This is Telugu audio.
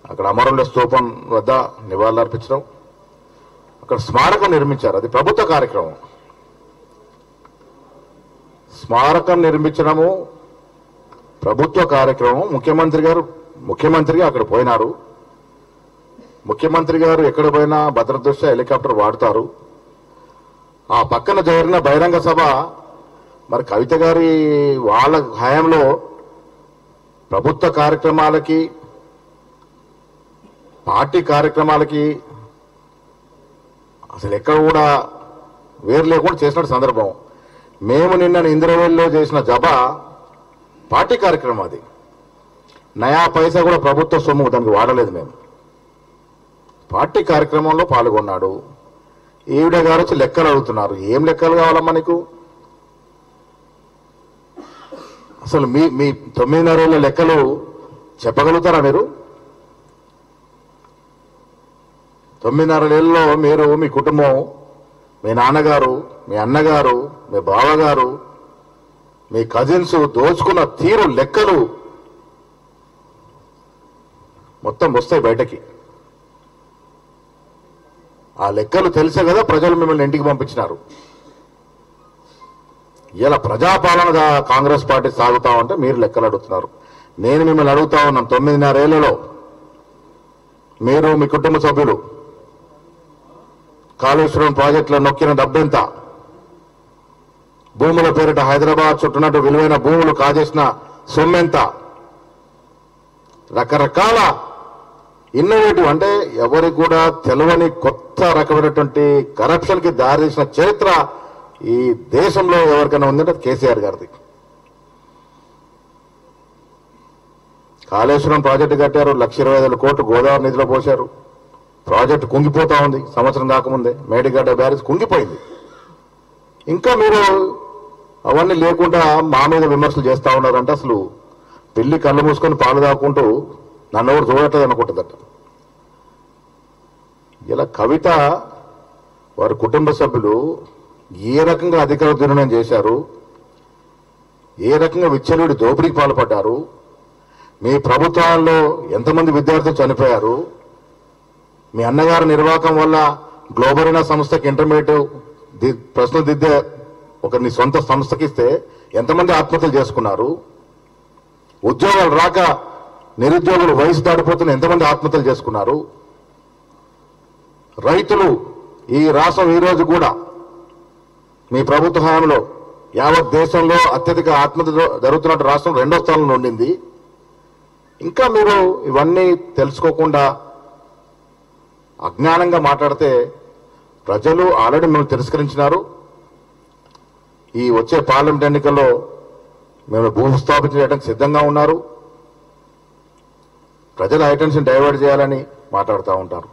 అక్కడ అమరుల స్తూపం వద్ద నివాళులర్పించడం, అక్కడ స్మారకం నిర్మించారు. అది ప్రభుత్వ కార్యక్రమం. స్మారకం నిర్మించడము ప్రభుత్వ కార్యక్రమం. ముఖ్యమంత్రిగా అక్కడ పోయినారు. ముఖ్యమంత్రి గారు ఎక్కడ పోయినా భద్రత దృష్ట్యా హెలికాప్టర్ వాడతారు. ఆ పక్కన జరిగిన బహిరంగ సభ మరి కవిత గారి వాళ్ళ హయాంలో ప్రభుత్వ కార్యక్రమాలకి పార్టీ కార్యక్రమాలకి అసలు ఎక్కడ కూడా వేరు లేకుండా చేసిన సందర్భం. మేము నిన్న ఇంద్రవేల్లో చేసిన జబ పార్టీ కార్యక్రమం. అది నయా పైసా కూడా ప్రభుత్వ సొమ్ము దానికి వాడలేదు. మేము పార్టీ కార్యక్రమంలో పాల్గొన్నాడు. ఈవిడ గారు వచ్చి లెక్కలు అడుగుతున్నారు. ఏం లెక్కలు కావాలమ్మా నీకు? అసలు మీ 9.5 ఏళ్ల లెక్కలు చెప్పగలుగుతారా మీరు? 9.5 ఏళ్ళలో మీరు, మీ కుటుంబం, మీ నాన్నగారు, మీ అన్నగారు, మీ బావగారు, మీ కజిన్స్ దోచుకున్న తీరు లెక్కలు మొత్తం వస్తాయి బయటకి. ఆ లెక్కలు తెలిసే కదా ప్రజలు మిమ్మల్ని ఇంటికి పంపించినారు. ఇలా ప్రజాపాలనగా కాంగ్రెస్ పార్టీ సాగుతామంటే మీరు లెక్కలు అడుగుతున్నారు. నేను మిమ్మల్ని అడుగుతా ఉన్నాను, 9.5 ఏళ్లలో మీరు, మీ కుటుంబ సభ్యులు కాళేశ్వరం ప్రాజెక్టులో నొక్కిన డబ్బెంత? భూముల పేరిట హైదరాబాద్ చుట్టూనట్టు విలువైన భూములు కాజేసిన సొమ్మెంత? రకరకాల ఇన్నోవేటివ్ అంటే ఎవరికి కూడా తెలవని కొత్త రకమైనటువంటి కరప్షన్ కి దారితీసిన చరిత్ర ఈ దేశంలో ఎవరికైనా ఉందంటే కేసీఆర్ గారిది. కాళేశ్వరం ప్రాజెక్టు కట్టారు, 1,20,000 కోట్లు గోదావరి నిధిలో పోశారు. ప్రాజెక్టు కుంగిపోతా ఉంది. సంవత్సరం దాకముందే మేడిగడ్డ బ్యారేజ్ కుంగిపోయింది. ఇంకా మీరు అవన్నీ లేకుండా మా మీద విమర్శలు చేస్తా ఉన్నారంటే అసలు పిల్లి కళ్ళు మూసుకొని పాలు దాక్కుంటూ నన్ను ఎవరు చూడట్లేదు అనుకుంటుందట. ఇలా కవిత వారి కుటుంబ సభ్యులు ఏ రకంగా అధికార దుర్వినియోగం చేశారు, ఏ రకంగా విచ్చలవిడి దోపిడీకి పాల్పడ్డారు, మీ ప్రభుత్వాల్లో ఎంతమంది విద్యార్థులు చనిపోయారు, మీ అన్నగారి నిర్వాహకం వల్ల గ్లోబరీనా సంస్థకి ఇంటర్మీడియట్ ప్రశ్నలు దిద్దే ఒక నీ సొంత సంస్థకి ఇస్తే ఎంతమంది ఆత్మహత్యలు చేసుకున్నారు, ఉద్యోగాలు రాక నిరుద్యోగులు వయసు దాటిపోతున్న ఎంతమంది ఆత్మహత్యలు చేసుకున్నారు, రైతులు ఈ రాష్ట్రం ఈ రోజు కూడా మీ ప్రభుత్వ హయాంలో యావత్ దేశంలో అత్యధిక ఆత్మహత్య జరుగుతున్న రాష్ట్రం 2వ స్థానంలో ఉండింది. ఇంకా మీరు ఇవన్నీ తెలుసుకోకుండా అజ్ఞానంగా మాట్లాడితే ప్రజలు ఆల్రెడీ మేము తిరస్కరించినారు. ఈ వచ్చే పార్లమెంట్ ఎన్నికల్లో మేము భూస్థాపన చేయడానికి సిద్ధంగా ఉన్నారు. ప్రజల అటెన్షన్ డైవర్ట్ చేయాలని మాట్లాడుతూ ఉంటారు.